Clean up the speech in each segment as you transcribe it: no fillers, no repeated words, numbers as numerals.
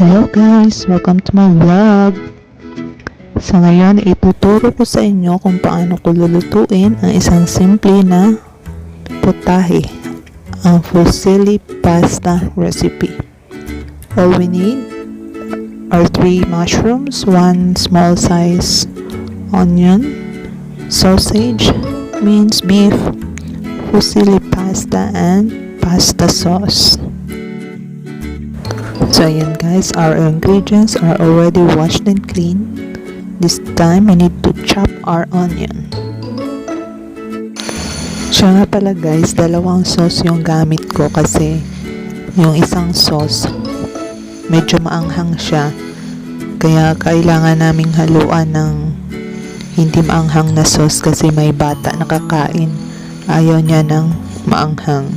Hello guys! Welcome to my vlog! Sa ngayon, ituturo ko sa inyo kung paano ko lulutuin ang isang simple na putahe, ang fusilli pasta recipe. All we need are 3 mushrooms, 1 small size onion, sausage, minced beef, fusilli pasta, and pasta sauce. So ayan guys, our ingredients are already washed and clean. This time, I need to chop our onion. Siya nga pala guys, dalawang sauce yung gamit ko kasi yung isang sauce medyo maanghang siya. Kaya kailangan naming haluan ng hindi maanghang na sauce kasi may bata nakakain. Ayaw niya ng maanghang.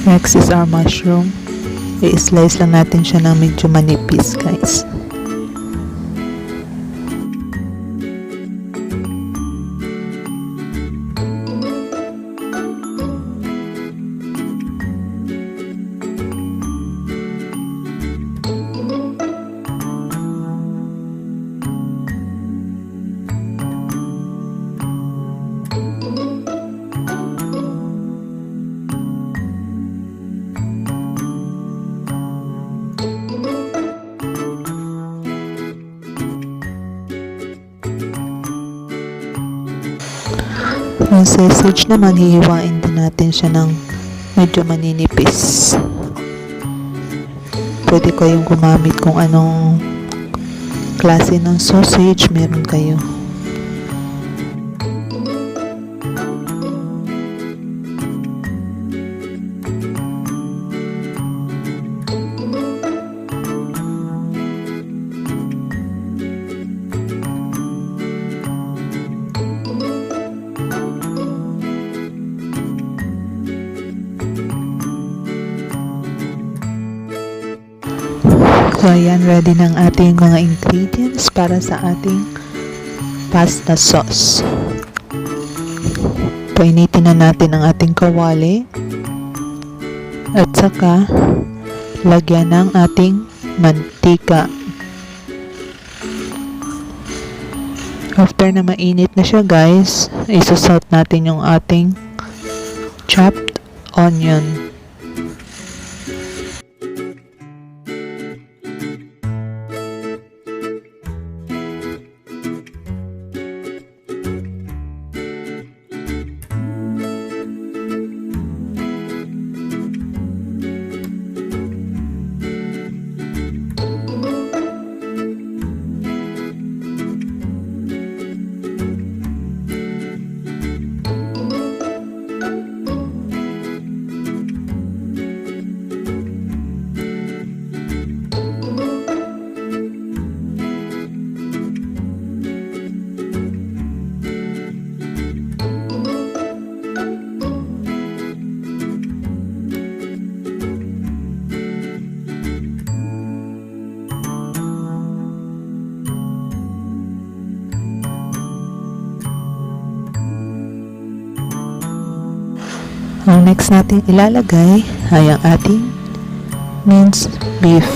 Next is our mushroom. I-slice lang natin siya ng medyo manipis guys. Yung sausage naman, hihiwain din natin siya ng medyo maninipis. Pwede kayong gumamit kung anong klase ng sausage meron kayo. So ayan, ready ng ating mga ingredients para sa ating pasta sauce. Painitin na natin ang ating kawali at saka lagyan ng ating mantika. After na mainit na siya guys, isusalt natin yung ating chopped onion. Ang next natin ilalagay ay ang ating minced beef.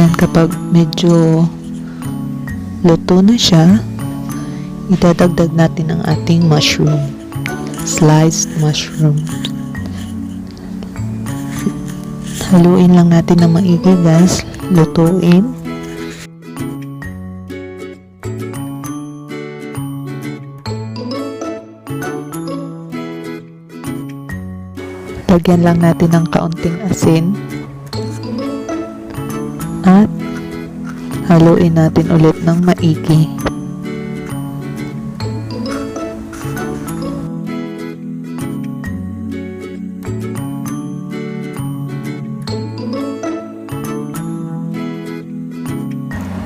Ngayon, kapag medyo luto na siya, idadagdag natin ang ating mushroom, sliced mushroom. Haluin lang natin ng maigi guys, lutuin. Lagyan lang natin ng kaunting asin at haluin natin ulit ng maigi.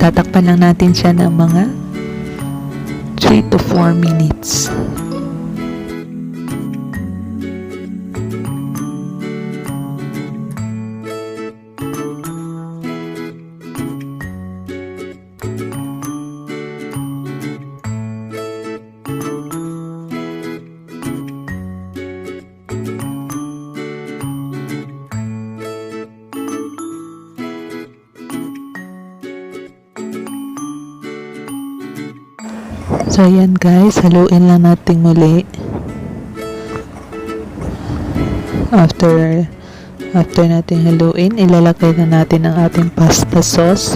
Tatakpan lang natin siya ng mga 3 to 4 minutes. So ayan guys, haluin lang natin muli. After natin haluin, ilalagay na natin ang ating pasta sauce.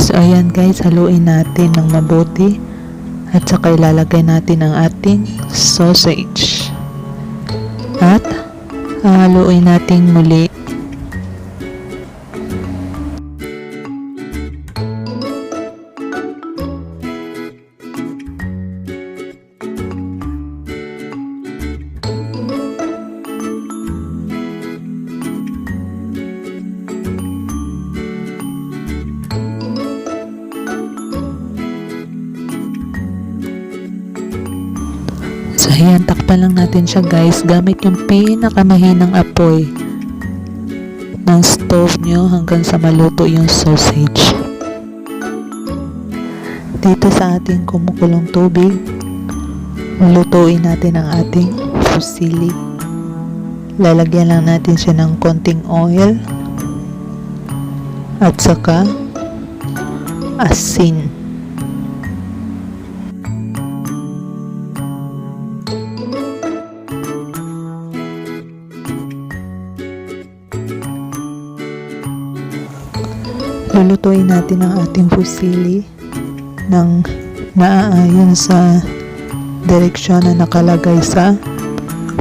So ayan guys, haluin natin ng mabuti at saka ilalagay natin ang ating sausage at haluin natin muli. So ayan, takpan lang natin siya guys gamit yung pinakamahinang apoy ng stove nyo hanggang sa maluto yung sausage. Dito sa ating kumukulong tubig, lutuin natin ang ating fusilli. Lalagyan lang natin siya ng konting oil at saka asin. Lulutuin natin ang ating fusilli ng naaayon sa direksyon na nakalagay sa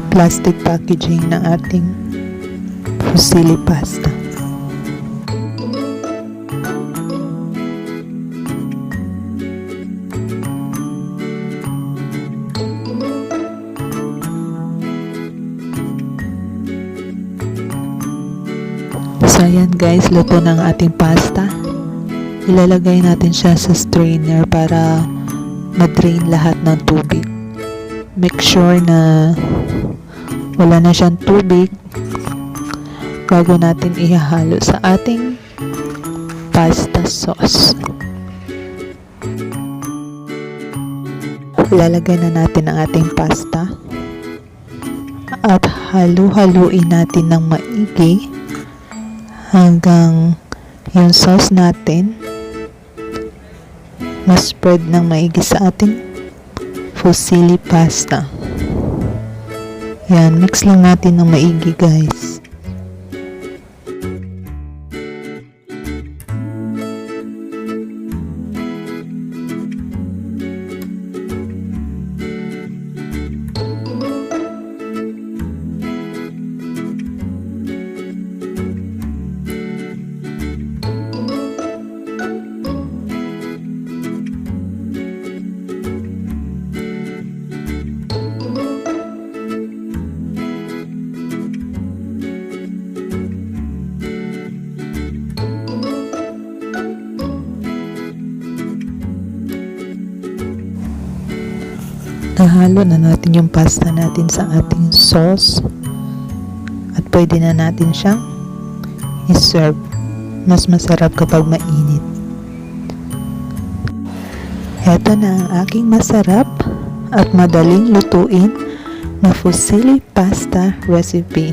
plastic packaging ng ating fusilli pasta. So ayan guys, luto na ang ating pasta. Ilalagay natin siya sa strainer para ma-drain lahat ng tubig. Make sure na wala na siyang tubig bago natin ihahalo sa ating pasta sauce. Ilalagay na natin ang ating pasta at halu-haluin natin ng maigi hanggang yung sauce natin ma-spread ng maigi sa ating fusilli pasta. Yan, mix lang natin ng maigi guys. Nahalo na natin yung pasta natin sa ating sauce. At pwede na natin siyang i-serve. Mas masarap kapag mainit. Heto na ang aking masarap at madaling lutuin na fusilli pasta recipe.